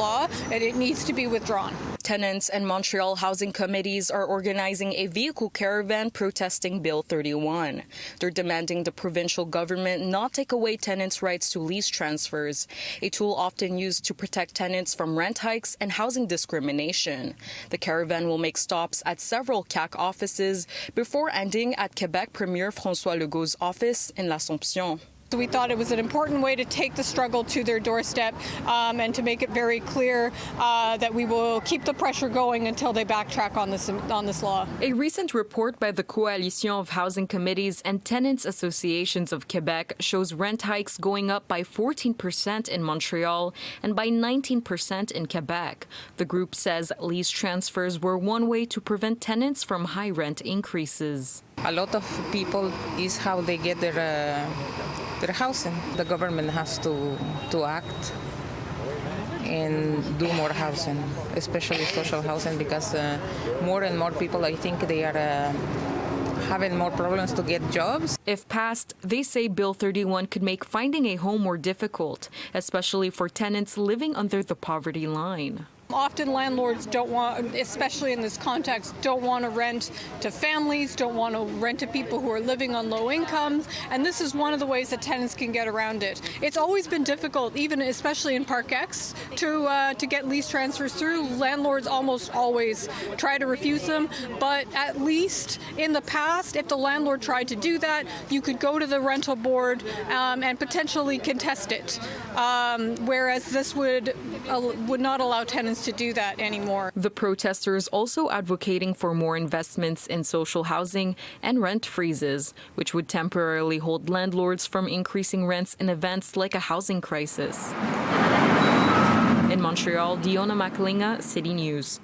law, and it needs to be withdrawn. Tenants and Montreal housing committees are organizing a vehicle caravan protesting Bill 31. They're demanding the provincial government not take away tenants' rights to lease transfers, a tool often used to protect tenants from rent hikes and housing discrimination. The caravan will make stops at several CAC offices before ending at Quebec Premier François Legault's office in L'Assomption. We thought it was an important way to take the struggle to their doorstep and to make it very clear that we will keep the pressure going until they backtrack on this law. A recent report by the Coalition of Housing Committees and Tenants Associations of Quebec shows rent hikes going up by 14% in Montreal and by 19% in Quebec. The group says lease transfers were one way to prevent tenants from high rent increases. A lot of people is how they get their housing. The government has to act and do more housing, especially social housing, because more and more people, I think, they are having more problems to get jobs. If passed, they say Bill 31 could make finding a home more difficult, especially for tenants living under the poverty line. Often landlords don't want, especially in this context, don't want to rent to families, don't want to rent to people who are living on low incomes, and this is one of the ways that tenants can get around it. It's always been difficult, even especially in Parc-Ex, to get lease transfers through. Landlords almost always try to refuse them, but at least in the past, if the landlord tried to do that, you could go to the rental board and potentially contest it, whereas this would not allow tenants to do that anymore. The protesters also advocating for more investments in social housing and rent freezes, which would temporarily hold landlords from increasing rents in events like a housing crisis. In Montreal, Diona Macalinga, City News.